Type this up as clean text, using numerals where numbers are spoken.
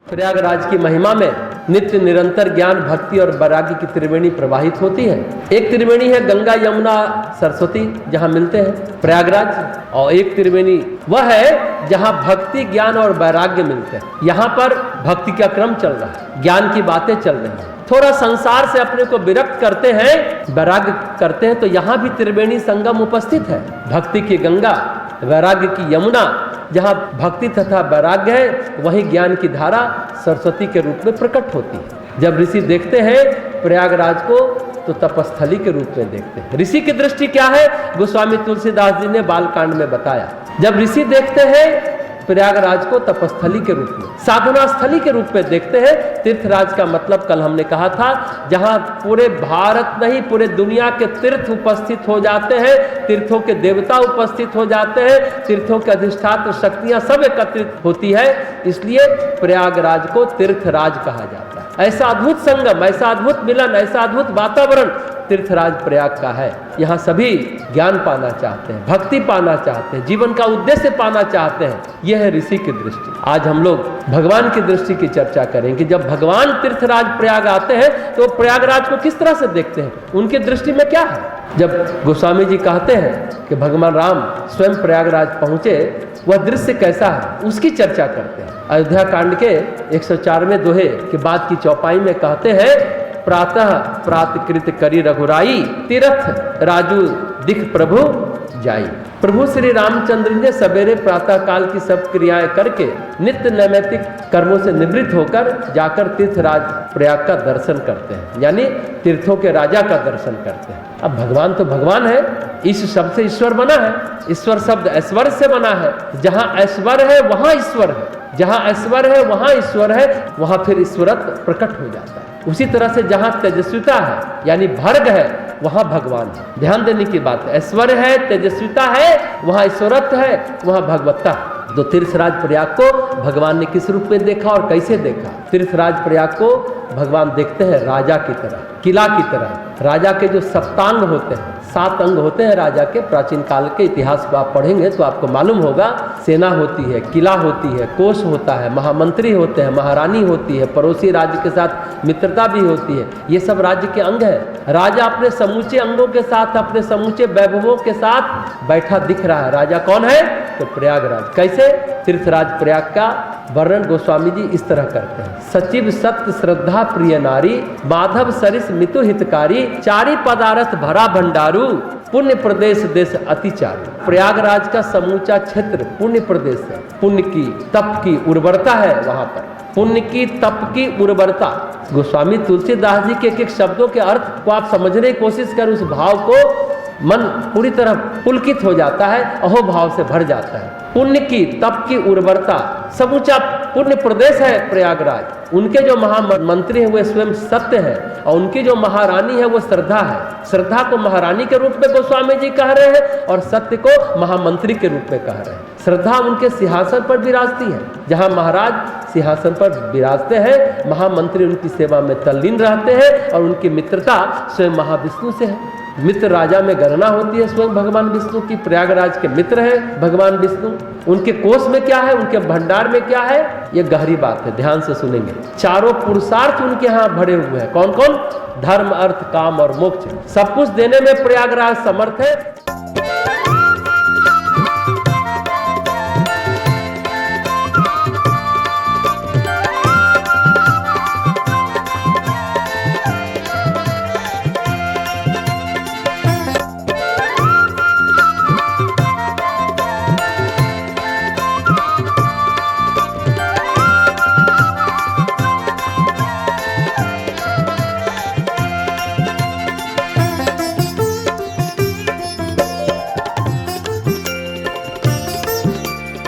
प्रयागराज की महिमा में नित्य निरंतर ज्ञान, भक्ति और वैराग्य की त्रिवेणी प्रवाहित होती है। एक त्रिवेणी है गंगा यमुना सरस्वती, जहाँ मिलते हैं प्रयागराज, और एक त्रिवेणी वह है जहाँ भक्ति, ज्ञान और वैराग्य मिलते हैं। यहाँ पर भक्ति का क्रम चल रहा है, ज्ञान की बातें चल रही हैं, थोड़ा संसार से अपने को विरक्त करते हैं, वैराग्य करते हैं, तो यहाँ भी त्रिवेणी संगम उपस्थित है। भक्ति की गंगा, वैराग्य की यमुना, जहाँ भक्ति तथा वैराग्य है वहीं ज्ञान की धारा सरस्वती के रूप में प्रकट होती है। जब ऋषि देखते हैं प्रयागराज को तो तपस्थली के रूप में देखते हैं। ऋषि की दृष्टि क्या है, गोस्वामी तुलसीदास जी ने बालकांड में बताया। जब ऋषि देखते हैं प्रयागराज को तपस्थली के रूप में, साधना स्थली के रूप में देखते हैं। तीर्थराज का मतलब कल हमने कहा था, जहां पूरे भारत नहीं पूरे दुनिया के तीर्थ उपस्थित हो जाते हैं, तीर्थों के देवता उपस्थित हो जाते हैं, तीर्थों के अधिष्ठात्र शक्तियां सब एकत्रित होती है, इसलिए प्रयागराज को तीर्थराज कहा जाता है। ऐसा अद्भुत संगम, ऐसा अद्भुत मिलन, ऐसा अद्भुत वातावरण तीर्थराज प्रयाग का है। यहाँ सभी ज्ञान पाना चाहते हैं, भक्ति पाना चाहते हैं, जीवन का उद्देश्य पाना चाहते हैं। यह है ऋषि की दृष्टि। आज हम लोग भगवान की दृष्टि की चर्चा करेंगे। जब भगवान तीर्थराज प्रयाग आते हैं तो प्रयागराज को किस तरह से देखते हैं, उनकी दृष्टि में क्या है। जब गोस्वामी जी कहते हैं कि भगवान राम स्वयं प्रयागराज पहुंचे, वह दृश्य कैसा है, उसकी चर्चा करते हैं। अयोध्या कांड के 104वें दोहे के बाद की चौपाई में कहते हैं, प्रातः प्रातकृत करी रघुराई, तीर्थ राजू दिख प्रभु जाई। प्रभु श्री रामचंद्र ने सवेरे प्रातः काल की सब क्रियाएं करके नित्य नैमित्तिक कर्मों से निवृत्त होकर जाकर तीर्थराज प्रयाग का दर्शन करते हैं, यानी तीर्थों के राजा का दर्शन करते हैं। अब भगवान तो भगवान है, इस शब्द से ईश्वर बना है, ईश्वर शब्द ऐश्वर्य से बना है। जहाँ ऐश्वर्य है वहाँ ईश्वर है, जहाँ ऐश्वर्य है वहाँ ईश्वर है, वहाँ फिर ईश्वरत्व प्रकट हो जाता है। उसी तरह से जहाँ तेजस्विता है यानी भर्ग है वहाँ भगवान है। ध्यान देने की बात है, ऐश्वर्य है, तेजस्विता है, वहाँ ईश्वरत्व है, वहाँ भगवत्ता। तो तीर्थराज प्रयाग को भगवान ने किस रूप में देखा और कैसे देखा। तीर्थराज प्रयाग को भगवान देखते हैं राजा की तरह, किला की तरह। राजा के जो सप्तांग होते हैं, 7 अंग होते हैं राजा के। प्राचीन काल के इतिहास को आप पढ़ेंगे तो आपको मालूम होगा, सेना होती है, किला होती है, कोष होता है, महामंत्री होते हैं, महारानी होती है, पड़ोसी राज्य के साथ मित्रता भी होती है। ये सब राज्य के अंग है। राजा अपने समूचे अंगों के साथ, अपने समूचे वैभवों के साथ बैठा दिख रहा है। राजा कौन है, तो प्रयागराज। कैसे, तीर्थराज प्रयाग का वर्णन गोस्वामी जी इस तरह करते हैं। सचिव सत्य श्रद्धा प्रिय नारी, माधव सरिस मितु हितकारी, चारि पदारथ भरा भंडारू, पुण्य प्रदेश देश अति चारू। प्रयागराज का समूचा क्षेत्र पुण्य प्रदेश है। पुण्य की तप की उर्वरता है वहां पर, पुण्य की तप की उर्वरता। गोस्वामी तुलसीदास जी के एक शब्दों के अर्थ को आप समझने की कोशिश कर, उस भाव को मन पूरी तरह पुलकित हो जाता है, अहोभाव से भर जाता है। पुण्य की तप की उर्वरता, समूचा पुण्य प्रदेश है प्रयागराज। उनके जो महामंत्री हैं वे स्वयं सत्य है, और उनकी जो महारानी है वो श्रद्धा है। श्रद्धा को महारानी के रूप में गोस्वामी जी कह रहे हैं और सत्य को महामंत्री के रूप में कह रहे हैं। श्रद्धा उनके सिंहासन पर विराजती है। जहाँ महाराज सिंहासन पर विराजते हैं, महामंत्री उनकी सेवा में तल्लीन रहते हैं, और उनकी मित्रता स्वयं महाविष्णु से है। मित्र राजा में गणना होती है स्वयं भगवान विष्णु की। प्रयागराज के मित्र हैं भगवान विष्णु। उनके कोष में क्या है, उनके भंडार में क्या है, ये गहरी बात है, ध्यान से सुनेंगे। चारों पुरुषार्थ उनके यहाँ भरे हुए हैं। कौन कौन, धर्म अर्थ काम और मोक्ष, सब कुछ देने में प्रयागराज समर्थ है।